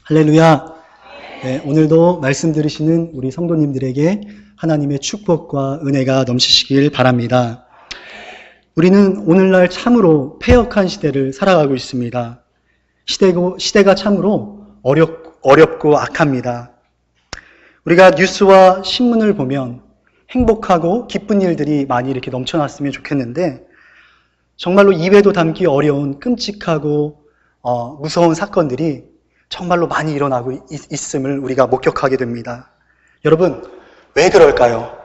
할렐루야. 네, 오늘도 말씀 들으시는 우리 성도님들에게 하나님의 축복과 은혜가 넘치시길 바랍니다. 우리는 오늘날 참으로 패역한 시대를 살아가고 있습니다. 시대가 참으로 어렵고 악합니다. 우리가 뉴스와 신문을 보면 행복하고 기쁜 일들이 많이 이렇게 넘쳐났으면 좋겠는데 정말로 입에도 담기 어려운 끔찍하고 무서운 사건들이 정말로 많이 일어나고 있음을 우리가 목격하게 됩니다. 여러분, 왜 그럴까요?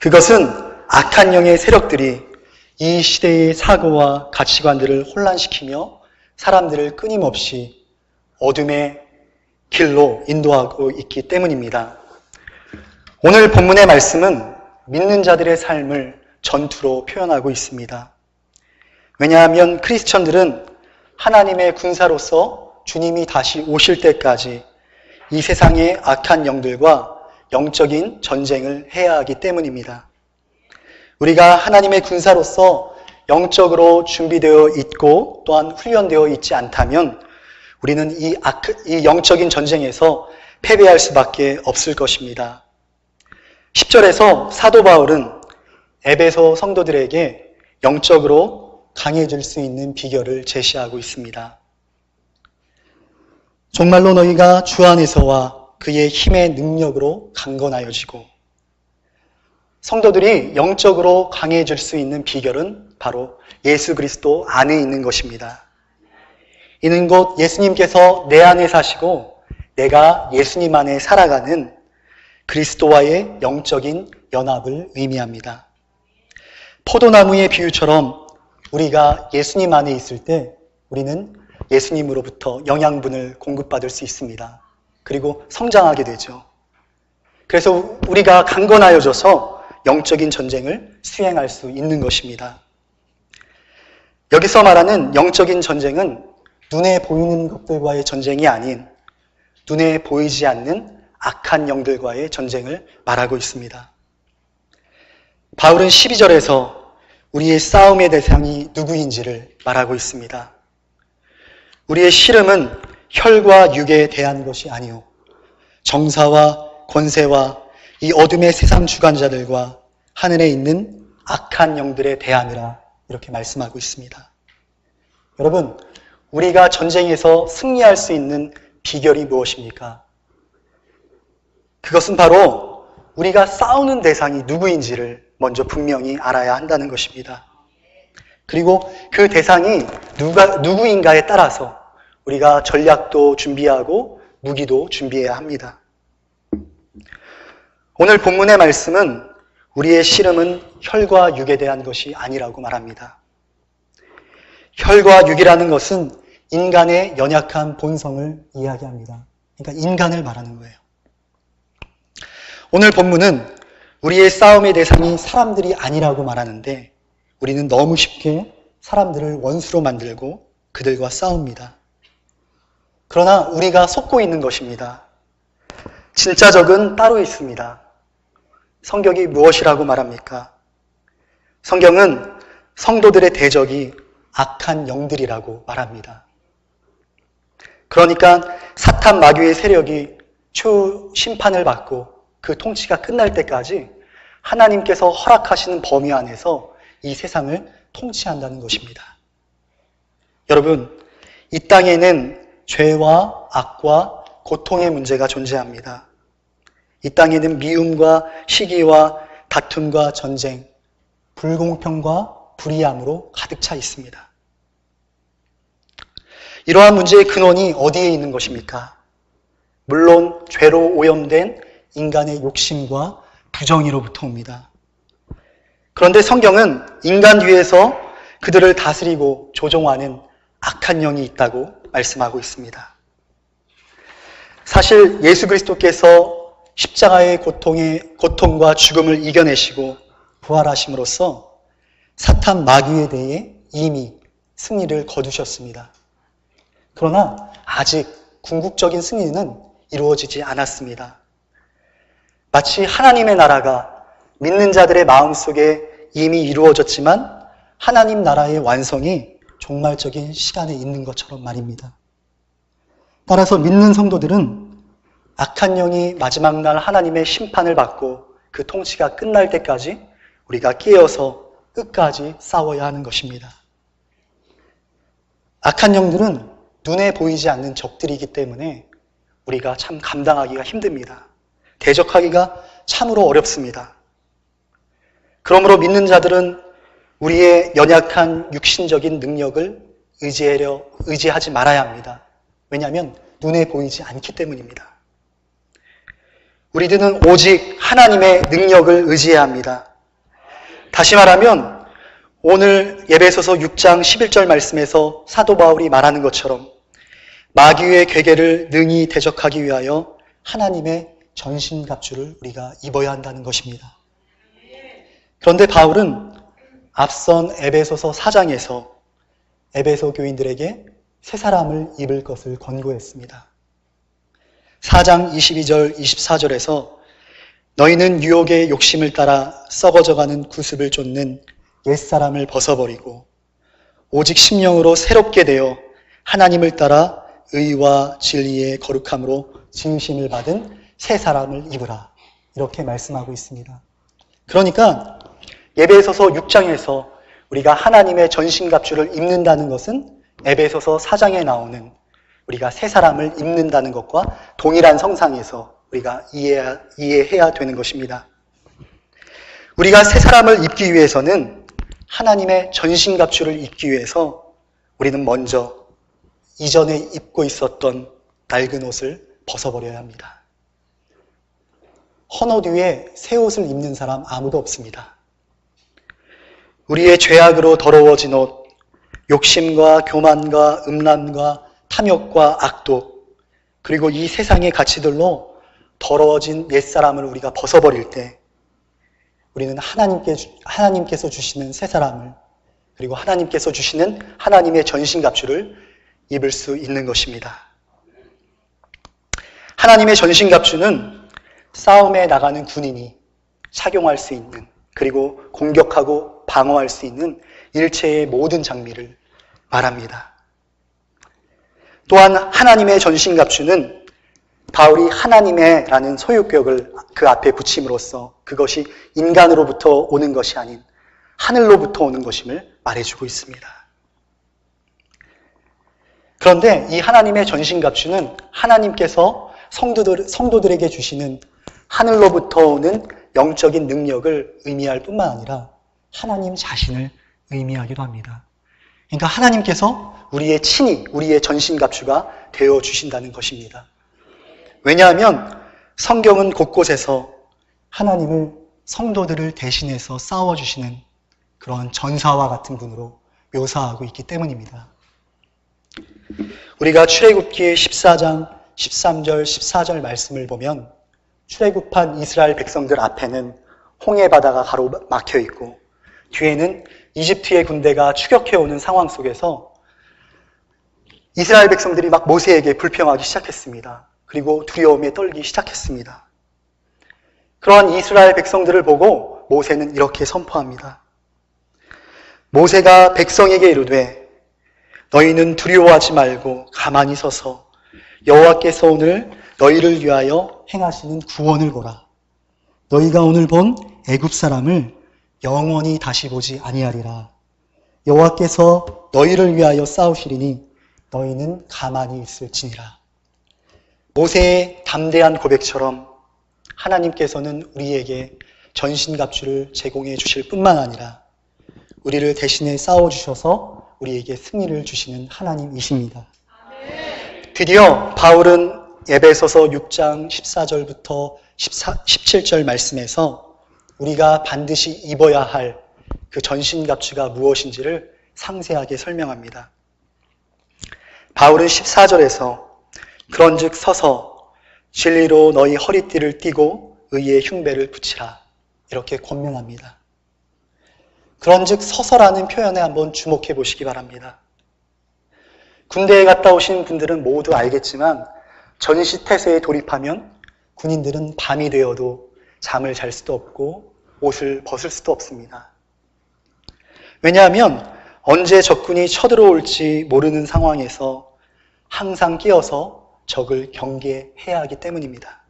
그것은 악한 영의 세력들이 이 시대의 사고와 가치관들을 혼란시키며 사람들을 끊임없이 어둠의 길로 인도하고 있기 때문입니다. 오늘 본문의 말씀은 믿는 자들의 삶을 전투로 표현하고 있습니다. 왜냐하면 크리스천들은 하나님의 군사로서 주님이 다시 오실 때까지 이 세상의 악한 영들과 영적인 전쟁을 해야 하기 때문입니다. 우리가 하나님의 군사로서 영적으로 준비되어 있고 또한 훈련되어 있지 않다면 우리는 이 영적인 전쟁에서 패배할 수밖에 없을 것입니다. 10절에서 사도 바울은 에베소 성도들에게 영적으로 강해질 수 있는 비결을 제시하고 있습니다. 정말로 너희가 주 안에서와 그의 힘의 능력으로 강건하여지고, 성도들이 영적으로 강해질 수 있는 비결은 바로 예수 그리스도 안에 있는 것입니다. 이는 곧 예수님께서 내 안에 사시고 내가 예수님 안에 살아가는 그리스도와의 영적인 연합을 의미합니다. 포도나무의 비유처럼 우리가 예수님 안에 있을 때 우리는 예수님으로부터 영양분을 공급받을 수 있습니다. 그리고 성장하게 되죠. 그래서 우리가 강건하여져서 영적인 전쟁을 수행할 수 있는 것입니다. 여기서 말하는 영적인 전쟁은 눈에 보이는 것들과의 전쟁이 아닌 눈에 보이지 않는 악한 영들과의 전쟁을 말하고 있습니다. 바울은 12절에서 우리의 싸움의 대상이 누구인지를 말하고 있습니다. 우리의 씨름은 혈과 육에 대한 것이 아니요 정사와 권세와 이 어둠의 세상 주관자들과 하늘에 있는 악한 영들에 대함이라 이렇게 말씀하고 있습니다. 여러분, 우리가 전쟁에서 승리할 수 있는 비결이 무엇입니까? 그것은 바로 우리가 싸우는 대상이 누구인지를 먼저 분명히 알아야 한다는 것입니다. 그리고 그 대상이 누구인가에 따라서 우리가 전략도 준비하고 무기도 준비해야 합니다. 오늘 본문의 말씀은 우리의 씨름은 혈과 육에 대한 것이 아니라고 말합니다. 혈과 육이라는 것은 인간의 연약한 본성을 이야기합니다. 그러니까 인간을 말하는 거예요. 오늘 본문은 우리의 싸움의 대상이 사람들이 아니라고 말하는데 우리는 너무 쉽게 사람들을 원수로 만들고 그들과 싸웁니다. 그러나 우리가 속고 있는 것입니다. 진짜 적은 따로 있습니다. 성경이 무엇이라고 말합니까? 성경은 성도들의 대적이 악한 영들이라고 말합니다. 그러니까 사탄 마귀의 세력이 추후 심판을 받고 그 통치가 끝날 때까지 하나님께서 허락하시는 범위 안에서 이 세상을 통치한다는 것입니다. 여러분, 이 땅에는 죄와 악과 고통의 문제가 존재합니다. 이 땅에는 미움과 시기와 다툼과 전쟁, 불공평과 불의함으로 가득 차 있습니다. 이러한 문제의 근원이 어디에 있는 것입니까? 물론 죄로 오염된 인간의 욕심과 부정의로부터 옵니다. 그런데 성경은 인간 뒤에서 그들을 다스리고 조종하는 악한 영이 있다고 말씀하고 있습니다. 사실 예수 그리스도께서 십자가의 고통과 죽음을 이겨내시고 부활하심으로써 사탄 마귀에 대해 이미 승리를 거두셨습니다. 그러나 아직 궁극적인 승리는 이루어지지 않았습니다. 마치 하나님의 나라가 믿는 자들의 마음속에 이미 이루어졌지만 하나님 나라의 완성이 종말적인 시간에 있는 것처럼 말입니다. 따라서 믿는 성도들은 악한 영이 마지막 날 하나님의 심판을 받고 그 통치가 끝날 때까지 우리가 깨어서 끝까지 싸워야 하는 것입니다. 악한 영들은 눈에 보이지 않는 적들이기 때문에 우리가 참 감당하기가 힘듭니다. 대적하기가 참으로 어렵습니다. 그러므로 믿는 자들은 우리의 연약한 육신적인 능력을 의지하지 말아야 합니다. 왜냐하면 눈에 보이지 않기 때문입니다. 우리들은 오직 하나님의 능력을 의지해야 합니다. 다시 말하면 오늘 예배소서 6장 11절 말씀에서 사도 바울이 말하는 것처럼 마귀의 괴계를 능히 대적하기 위하여 하나님의 전신갑주를 우리가 입어야 한다는 것입니다. 그런데 바울은 앞선 에베소서 4장에서 에베소 교인들에게 새 사람을 입을 것을 권고했습니다. 4장 22절 24절에서 너희는 유혹의 욕심을 따라 썩어져가는 구습을 쫓는 옛사람을 벗어버리고 오직 심령으로 새롭게 되어 하나님을 따라 의와 진리의 거룩함으로 지으심을 받은 새 사람을 입으라. 이렇게 말씀하고 있습니다. 그러니까 에베소서 6장에서 우리가 하나님의 전신갑주를 입는다는 것은 에베소서 4장에 나오는 우리가 새 사람을 입는다는 것과 동일한 성상에서 우리가 이해해야 되는 것입니다. 우리가 새 사람을 입기 위해서는 하나님의 전신갑주를 입기 위해서 우리는 먼저 이전에 입고 있었던 낡은 옷을 벗어버려야 합니다. 헌옷 위에 새 옷을 입는 사람 아무도 없습니다. 우리의 죄악으로 더러워진 옷, 욕심과 교만과 음란과 탐욕과 악독, 그리고 이 세상의 가치들로 더러워진 옛사람을 우리가 벗어버릴 때 우리는 하나님께서 주시는 새 사람을, 그리고 하나님께서 주시는 하나님의 전신갑주를 입을 수 있는 것입니다. 하나님의 전신갑주는 싸움에 나가는 군인이 착용할 수 있는, 그리고 공격하고 방어할 수 있는 일체의 모든 장비를 말합니다. 또한 하나님의 전신갑주는 바울이 하나님의 라는 소유격을 그 앞에 붙임으로써 그것이 인간으로부터 오는 것이 아닌 하늘로부터 오는 것임을 말해주고 있습니다. 그런데 이 하나님의 전신갑주는 하나님께서 성도들에게 주시는 하늘로부터 오는 영적인 능력을 의미할 뿐만 아니라 하나님 자신을 의미하기도 합니다. 그러니까 하나님께서 우리의 전신갑주가 되어주신다는 것입니다. 왜냐하면 성경은 곳곳에서 하나님을 성도들을 대신해서 싸워주시는 그런 전사와 같은 분으로 묘사하고 있기 때문입니다. 우리가 출애굽기 14장 13절 14절 말씀을 보면 출애굽한 이스라엘 백성들 앞에는 홍해 바다가 가로막혀 있고 뒤에는 이집트의 군대가 추격해오는 상황 속에서 이스라엘 백성들이 막 모세에게 불평하기 시작했습니다. 그리고 두려움에 떨기 시작했습니다. 그러한 이스라엘 백성들을 보고 모세는 이렇게 선포합니다. 모세가 백성에게 이르되 너희는 두려워하지 말고 가만히 서서 여호와께서 오늘 너희를 위하여 행하시는 구원을 보라. 너희가 오늘 본 애굽 사람을 영원히 다시 보지 아니하리라. 여호와께서 너희를 위하여 싸우시리니 너희는 가만히 있을지니라. 모세의 담대한 고백처럼 하나님께서는 우리에게 전신갑주를 제공해 주실 뿐만 아니라 우리를 대신해 싸워주셔서 우리에게 승리를 주시는 하나님이십니다. 드디어 바울은 에베소서 6장 14절부터 17절 말씀에서 우리가 반드시 입어야 할 그 전신갑주가 무엇인지를 상세하게 설명합니다. 바울은 14절에서 그런즉 서서 진리로 너희 허리띠를 띠고 의의 흉배를 붙이라 이렇게 권면합니다. 그런즉 서서라는 표현에 한번 주목해 보시기 바랍니다. 군대에 갔다 오신 분들은 모두 알겠지만 전시태세에 돌입하면 군인들은 밤이 되어도 잠을 잘 수도 없고 옷을 벗을 수도 없습니다. 왜냐하면 언제 적군이 쳐들어올지 모르는 상황에서 항상 끼어서 적을 경계해야 하기 때문입니다.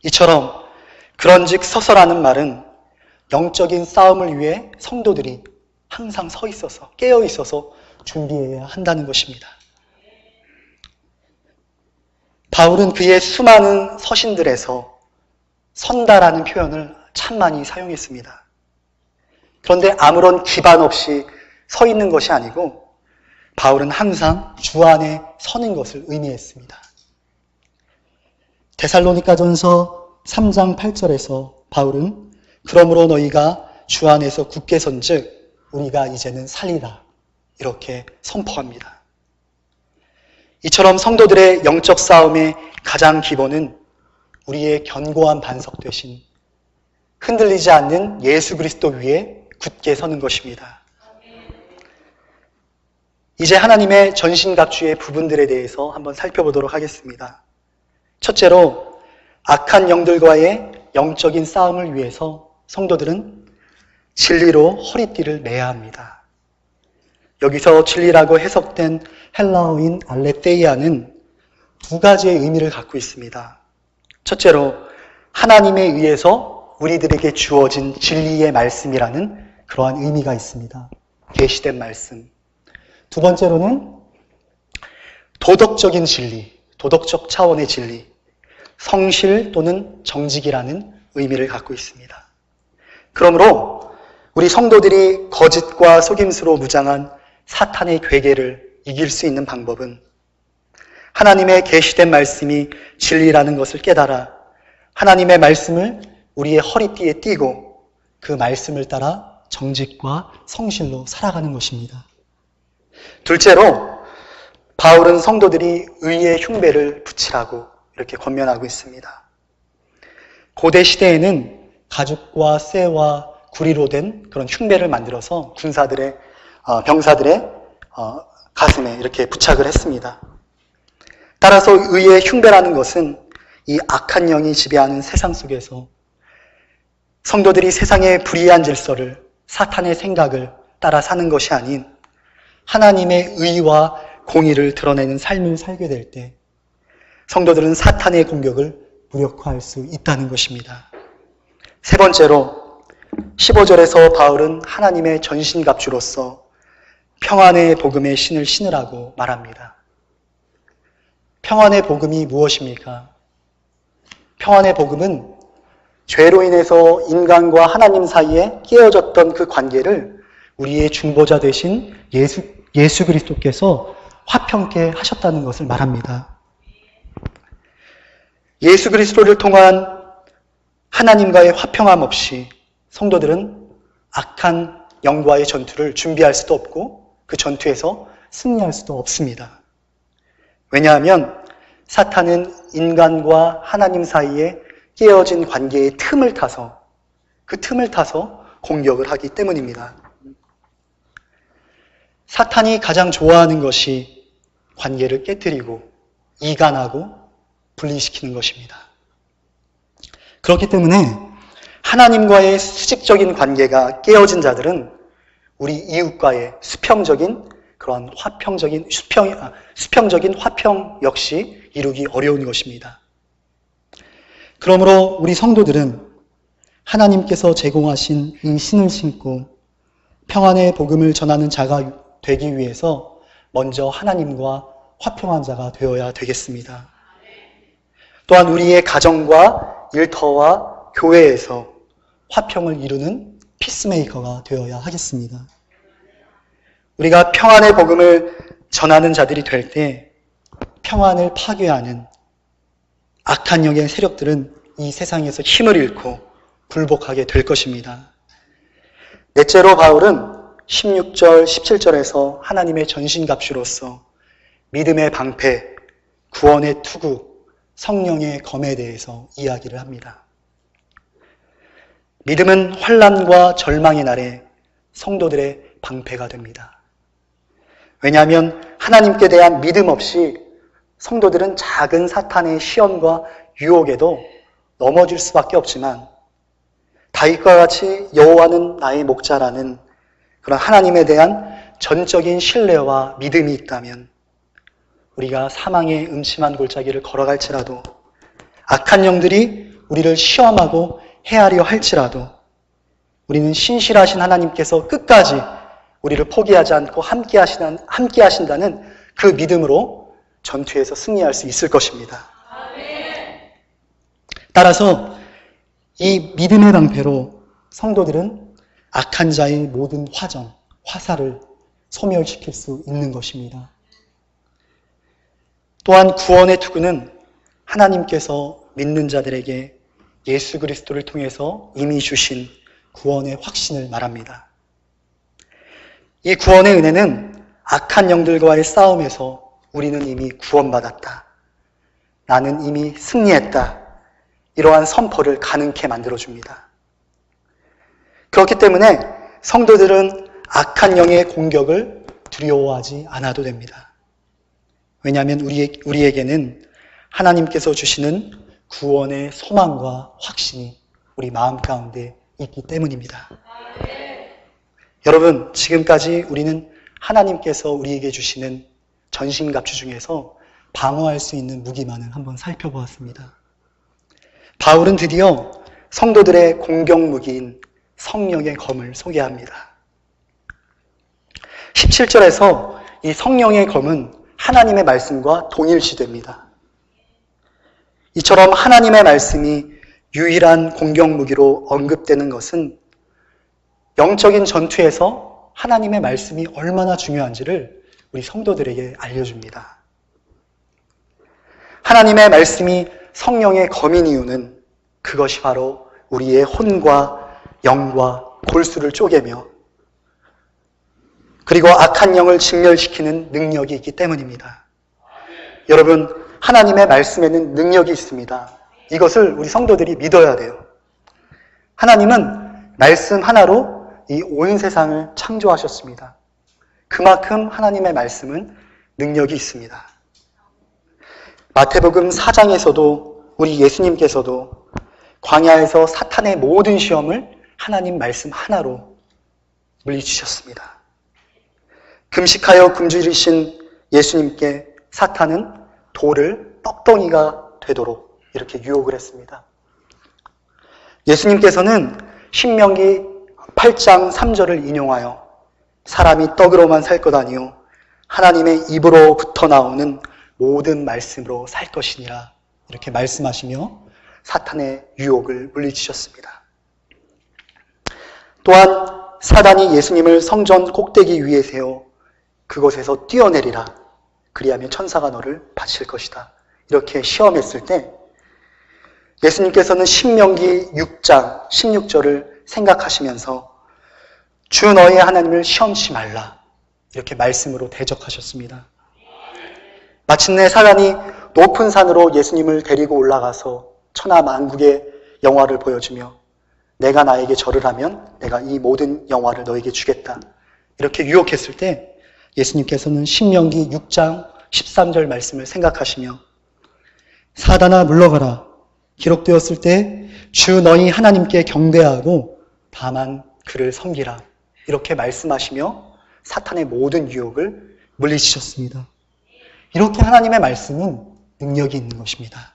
이처럼 그런즉 서서라는 말은 영적인 싸움을 위해 성도들이 항상 서 있어서, 깨어 있어서 준비해야 한다는 것입니다. 바울은 그의 수많은 서신들에서 선다라는 표현을 참 많이 사용했습니다. 그런데 아무런 기반 없이 서 있는 것이 아니고 바울은 항상 주 안에 서는 것을 의미했습니다. 데살로니가전서 3장 8절에서 바울은 그러므로 너희가 주 안에서 굳게 선즉 우리가 이제는 살리라 이렇게 선포합니다. 이처럼 성도들의 영적 싸움의 가장 기본은 우리의 견고한 반석 되신 흔들리지 않는 예수 그리스도 위에 굳게 서는 것입니다. 이제 하나님의 전신갑주의 부분들에 대해서 한번 살펴보도록 하겠습니다. 첫째로 악한 영들과의 영적인 싸움을 위해서 성도들은 진리로 허리띠를 매야 합니다. 여기서 진리라고 해석된 헬라어인 알레테이아는 두 가지의 의미를 갖고 있습니다. 첫째로 하나님에 의해서 우리들에게 주어진 진리의 말씀이라는 그러한 의미가 있습니다. 계시된 말씀. 두 번째로는 도덕적인 진리, 도덕적 차원의 진리, 성실 또는 정직이라는 의미를 갖고 있습니다. 그러므로 우리 성도들이 거짓과 속임수로 무장한 사탄의 괴계를 이길 수 있는 방법은 하나님의 계시된 말씀이 진리라는 것을 깨달아 하나님의 말씀을 우리의 허리띠에 띠고 그 말씀을 따라 정직과 성실로 살아가는 것입니다. 둘째로 바울은 성도들이 의의 흉배를 붙이라고 이렇게 권면하고 있습니다. 고대 시대에는 가죽과 쇠와 구리로 된 그런 흉배를 만들어서 군사들의 병사들의 가슴에 이렇게 부착을 했습니다. 따라서 의의 흉배라는 것은 이 악한 영이 지배하는 세상 속에서 성도들이 세상의 불의한 질서를, 사탄의 생각을 따라 사는 것이 아닌 하나님의 의와 공의를 드러내는 삶을 살게 될 때 성도들은 사탄의 공격을 무력화할 수 있다는 것입니다. 세 번째로 15절에서 바울은 하나님의 전신갑주로서 평안의 복음의 신을 신으라고 말합니다. 평안의 복음이 무엇입니까? 평안의 복음은 죄로 인해서 인간과 하나님 사이에 깨어졌던 그 관계를 우리의 중보자 되신 예수 그리스도께서 화평케 하셨다는 것을 말합니다. 예수 그리스도를 통한 하나님과의 화평함 없이 성도들은 악한 영과의 전투를 준비할 수도 없고 그 전투에서 승리할 수도 없습니다. 왜냐하면 사탄은 인간과 하나님 사이에 깨어진 관계의 틈을 타서 공격을 하기 때문입니다. 사탄이 가장 좋아하는 것이 관계를 깨뜨리고 이간하고 분리시키는 것입니다. 그렇기 때문에 하나님과의 수직적인 관계가 깨어진 자들은 우리 이웃과의 수평적인 화평 역시 이루기 어려운 것입니다. 그러므로 우리 성도들은 하나님께서 제공하신 이 신을 신고 평안의 복음을 전하는 자가 되기 위해서 먼저 하나님과 화평한 자가 되어야 되겠습니다. 또한 우리의 가정과 일터와 교회에서 화평을 이루는 피스메이커가 되어야 하겠습니다. 우리가 평안의 복음을 전하는 자들이 될 때 평안을 파괴하는 악한 영의 세력들은 이 세상에서 힘을 잃고 굴복하게 될 것입니다. 넷째로 바울은 16절, 17절에서 하나님의 전신갑주로서 믿음의 방패, 구원의 투구, 성령의 검에 대해서 이야기를 합니다. 믿음은 환난과 절망의 날에 성도들의 방패가 됩니다. 왜냐하면 하나님께 대한 믿음 없이 성도들은 작은 사탄의 시험과 유혹에도 넘어질 수밖에 없지만 다윗과 같이 여호와는 나의 목자라는 그런 하나님에 대한 전적인 신뢰와 믿음이 있다면 우리가 사망의 음침한 골짜기를 걸어갈지라도, 악한 영들이 우리를 시험하고 해하려 할지라도, 우리는 신실하신 하나님께서 끝까지 우리를 포기하지 않고 함께 하신다는 그 믿음으로 전투에서 승리할 수 있을 것입니다. 따라서 이 믿음의 방패로 성도들은 악한 자의 모든 화정, 화살을 소멸시킬 수 있는 것입니다. 또한 구원의 투구는 하나님께서 믿는 자들에게 예수 그리스도를 통해서 이미 주신 구원의 확신을 말합니다. 이 구원의 은혜는 악한 영들과의 싸움에서 우리는 이미 구원받았다. 나는 이미 승리했다. 이러한 선포를 가능케 만들어줍니다. 그렇기 때문에 성도들은 악한 영의 공격을 두려워하지 않아도 됩니다. 왜냐하면 우리에게는 하나님께서 주시는 구원의 소망과 확신이 우리 마음 가운데 있기 때문입니다. 여러분, 지금까지 우리는 하나님께서 우리에게 주시는 전신갑주 중에서 방어할 수 있는 무기만을 한번 살펴보았습니다. 바울은 드디어 성도들의 공격 무기인 성령의 검을 소개합니다. 17절에서 이 성령의 검은 하나님의 말씀과 동일시됩니다. 이처럼 하나님의 말씀이 유일한 공격 무기로 언급되는 것은 영적인 전투에서 하나님의 말씀이 얼마나 중요한지를 우리 성도들에게 알려줍니다. 하나님의 말씀이 성령의 검인 이유는 그것이 바로 우리의 혼과 영과 골수를 쪼개며 그리고 악한 영을 직멸시키는 능력이 있기 때문입니다. 여러분, 하나님의 말씀에는 능력이 있습니다. 이것을 우리 성도들이 믿어야 돼요. 하나님은 말씀 하나로 이 온 세상을 창조하셨습니다. 그만큼 하나님의 말씀은 능력이 있습니다. 마태복음 4장에서도 우리 예수님께서도 광야에서 사탄의 모든 시험을 하나님 말씀 하나로 물리치셨습니다. 금식하여 굶주리신 예수님께 사탄은 돌을 떡덩이가 되도록 이렇게 유혹을 했습니다. 예수님께서는 신명기 8장 3절을 인용하여 사람이 떡으로만 살 것 아니요 하나님의 입으로부터 나오는 모든 말씀으로 살 것이니라 이렇게 말씀하시며 사탄의 유혹을 물리치셨습니다. 또한 사단이 예수님을 성전 꼭대기 위에 세워 그곳에서 뛰어내리라 그리하면 천사가 너를 바칠 것이다 이렇게 시험했을 때 예수님께서는 신명기 6장 16절을 생각하시면서 주 너의 하나님을 시험치 말라 이렇게 말씀으로 대적하셨습니다. 마침내 사단이 높은 산으로 예수님을 데리고 올라가서 천하만국의 영화를 보여주며 내가 나에게 절을 하면 내가 이 모든 영화를 너에게 주겠다 이렇게 유혹했을 때 예수님께서는 신명기 6장 13절 말씀을 생각하시며 사단아 물러가라 기록되었을 때 주 너희 하나님께 경배하고 다만 그를 섬기라 이렇게 말씀하시며 사탄의 모든 유혹을 물리치셨습니다. 이렇게 하나님의 말씀은 능력이 있는 것입니다.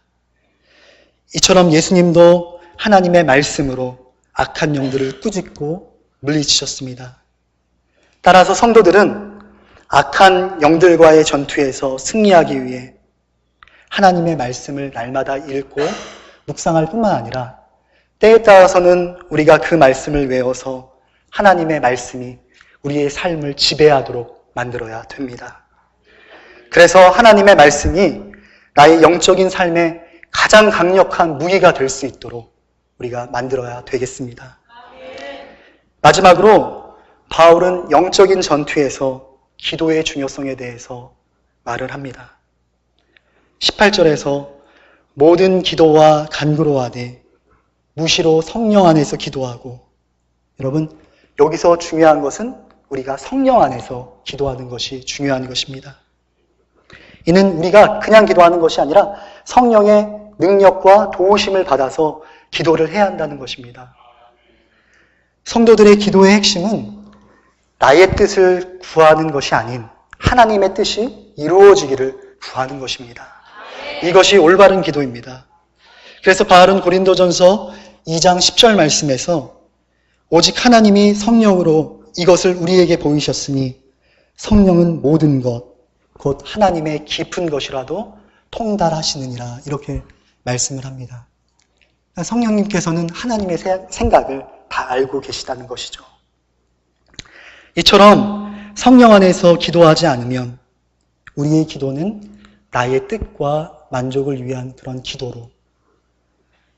이처럼 예수님도 하나님의 말씀으로 악한 영들을 꾸짖고 물리치셨습니다. 따라서 성도들은 악한 영들과의 전투에서 승리하기 위해 하나님의 말씀을 날마다 읽고 묵상할 뿐만 아니라 때에 따라서는 우리가 그 말씀을 외워서 하나님의 말씀이 우리의 삶을 지배하도록 만들어야 됩니다. 그래서 하나님의 말씀이 나의 영적인 삶에 가장 강력한 무기가 될 수 있도록 우리가 만들어야 되겠습니다. 마지막으로 바울은 영적인 전투에서 기도의 중요성에 대해서 말을 합니다. 18절에서 모든 기도와 간구로하되 무시로 성령 안에서 기도하고 여러분 여기서 중요한 것은 우리가 성령 안에서 기도하는 것이 중요한 것입니다. 이는 우리가 그냥 기도하는 것이 아니라 성령의 능력과 도우심을 받아서 기도를 해야 한다는 것입니다. 성도들의 기도의 핵심은 나의 뜻을 구하는 것이 아닌 하나님의 뜻이 이루어지기를 구하는 것입니다. 이것이 올바른 기도입니다. 그래서 바울은 고린도전서 2장 10절 말씀에서 오직 하나님이 성령으로 이것을 우리에게 보이셨으니 성령은 모든 것, 곧 하나님의 깊은 것이라도 통달하시느니라 이렇게 말씀을 합니다. 성령님께서는 하나님의 생각을 다 알고 계시다는 것이죠. 이처럼 성령 안에서 기도하지 않으면 우리의 기도는 나의 뜻과 만족을 위한 그런 기도로,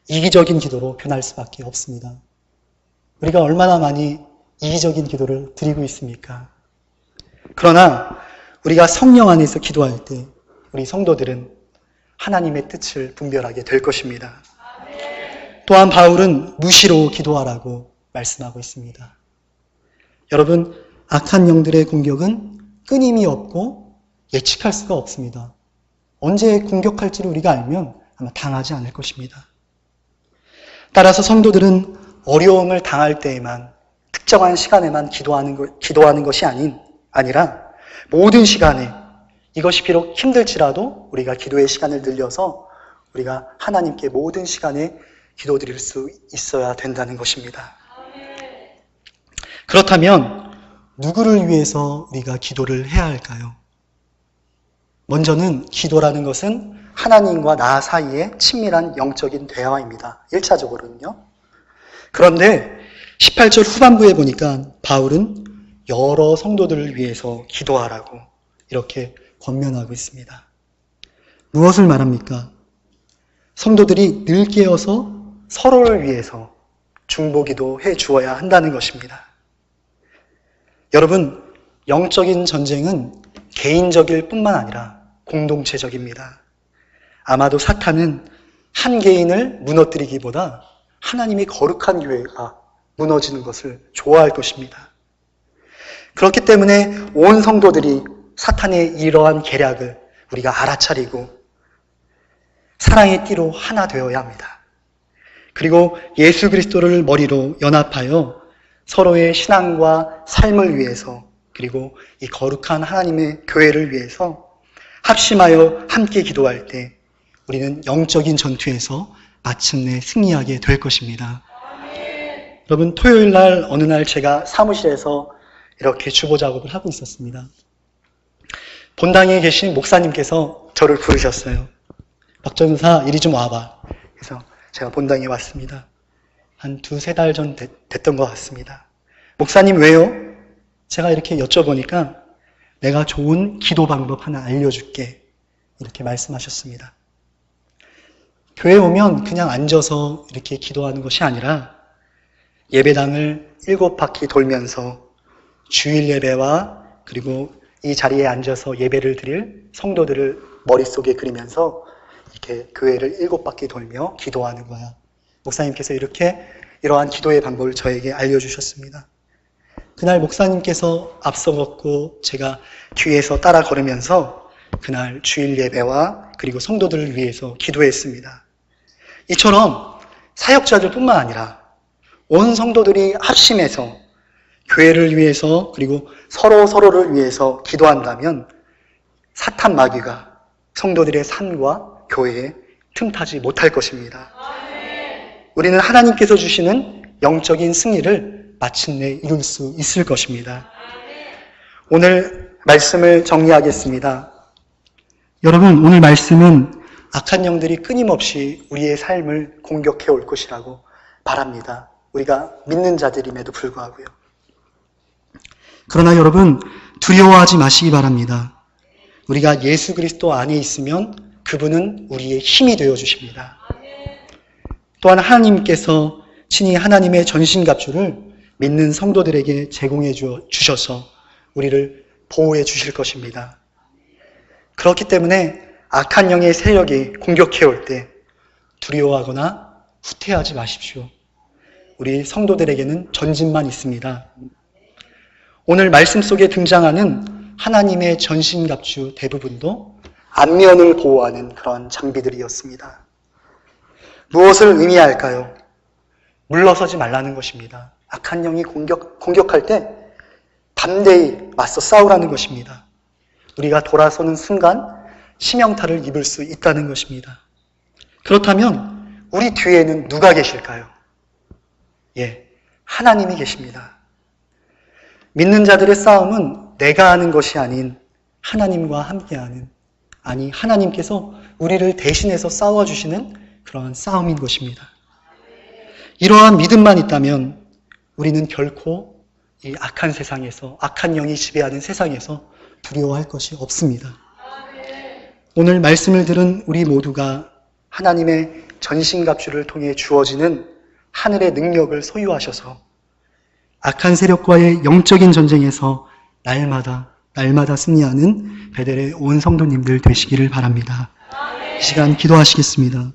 이기적인 기도로 변할 수밖에 없습니다. 우리가 얼마나 많이 이기적인 기도를 드리고 있습니까? 그러나 우리가 성령 안에서 기도할 때 우리 성도들은 하나님의 뜻을 분별하게 될 것입니다. 또한 바울은 무시로 기도하라고 말씀하고 있습니다. 여러분, 악한 영들의 공격은 끊임이 없고 예측할 수가 없습니다. 언제 공격할지를 우리가 알면 아마 당하지 않을 것입니다. 따라서 성도들은 어려움을 당할 때에만, 특정한 시간에만 기도하는 것이 아니라 모든 시간에, 이것이 비록 힘들지라도 우리가 기도의 시간을 늘려서 우리가 하나님께 모든 시간에 기도드릴 수 있어야 된다는 것입니다. 그렇다면 누구를 위해서 우리가 기도를 해야 할까요? 먼저는 기도라는 것은 하나님과 나 사이의 친밀한 영적인 대화입니다. 1차적으로는요. 그런데 18절 후반부에 보니까 바울은 여러 성도들을 위해서 기도하라고 이렇게 권면하고 있습니다. 무엇을 말합니까? 성도들이 늘 깨어서 서로를 위해서 중보기도 해 주어야 한다는 것입니다. 여러분, 영적인 전쟁은 개인적일 뿐만 아니라 공동체적입니다. 아마도 사탄은 한 개인을 무너뜨리기보다 하나님의 거룩한 교회가 무너지는 것을 좋아할 것입니다. 그렇기 때문에 온 성도들이 사탄의 이러한 계략을 우리가 알아차리고 사랑의 띠로 하나 되어야 합니다. 그리고 예수 그리스도를 머리로 연합하여 서로의 신앙과 삶을 위해서, 그리고 이 거룩한 하나님의 교회를 위해서 합심하여 함께 기도할 때 우리는 영적인 전투에서 마침내 승리하게 될 것입니다. 여러분, 토요일 날 어느 날 제가 사무실에서 이렇게 주보 작업을 하고 있었습니다. 본당에 계신 목사님께서 저를 부르셨어요. 박전사, 이리 좀 와봐. 그래서 제가 본당에 왔습니다. 한 2-3달 전 됐던 것 같습니다. 목사님, 왜요? 제가 이렇게 여쭤보니까 내가 좋은 기도 방법 하나 알려줄게. 이렇게 말씀하셨습니다. 교회 오면 그냥 앉아서 이렇게 기도하는 것이 아니라 예배당을 7바퀴 돌면서 주일 예배와 그리고 이 자리에 앉아서 예배를 드릴 성도들을 머릿속에 그리면서 이렇게 교회를 7바퀴 돌며 기도하는 거야. 목사님께서 이러한 기도의 방법을 저에게 알려주셨습니다. 그날 목사님께서 앞서 걷고 제가 뒤에서 따라 걸으면서 그날 주일 예배와 그리고 성도들을 위해서 기도했습니다. 이처럼 사역자들뿐만 아니라 온 성도들이 합심해서 교회를 위해서 그리고 서로를 위해서 기도한다면 사탄 마귀가 성도들의 삶과 교회에 틈타지 못할 것입니다. 우리는 하나님께서 주시는 영적인 승리를 마침내 이룰 수 있을 것입니다. 오늘 말씀을 정리하겠습니다. 여러분, 오늘 말씀은 악한 영들이 끊임없이 우리의 삶을 공격해 올 것이라고 바랍니다. 우리가 믿는 자들임에도 불구하고요. 그러나 여러분, 두려워하지 마시기 바랍니다. 우리가 예수 그리스도 안에 있으면 그분은 우리의 힘이 되어 주십니다. 또한 하나님께서 친히 하나님의 전신갑주를 믿는 성도들에게 제공해 주셔서 우리를 보호해 주실 것입니다. 그렇기 때문에 악한 영의 세력이 공격해 올 때 두려워하거나 후퇴하지 마십시오. 우리 성도들에게는 전진만 있습니다. 오늘 말씀 속에 등장하는 하나님의 전신갑주 대부분도 안면을 보호하는 그런 장비들이었습니다. 무엇을 의미할까요? 물러서지 말라는 것입니다. 악한 영이 공격할 때 담대히 맞서 싸우라는 것입니다. 우리가 돌아서는 순간 치명타를 입을 수 있다는 것입니다. 그렇다면 우리 뒤에는 누가 계실까요? 하나님이 계십니다. 믿는 자들의 싸움은 내가 하는 것이 아닌 하나님과 함께하는, 하나님께서 우리를 대신해서 싸워주시는 그러한 싸움인 것입니다. 이러한 믿음만 있다면 우리는 결코 이 악한 세상에서, 악한 영이 지배하는 세상에서 두려워할 것이 없습니다. 오늘 말씀을 들은 우리 모두가 하나님의 전신갑주를 통해 주어지는 하늘의 능력을 소유하셔서 악한 세력과의 영적인 전쟁에서 날마다 승리하는 베델의 온 성도님들 되시기를 바랍니다. 이 시간 기도하시겠습니다.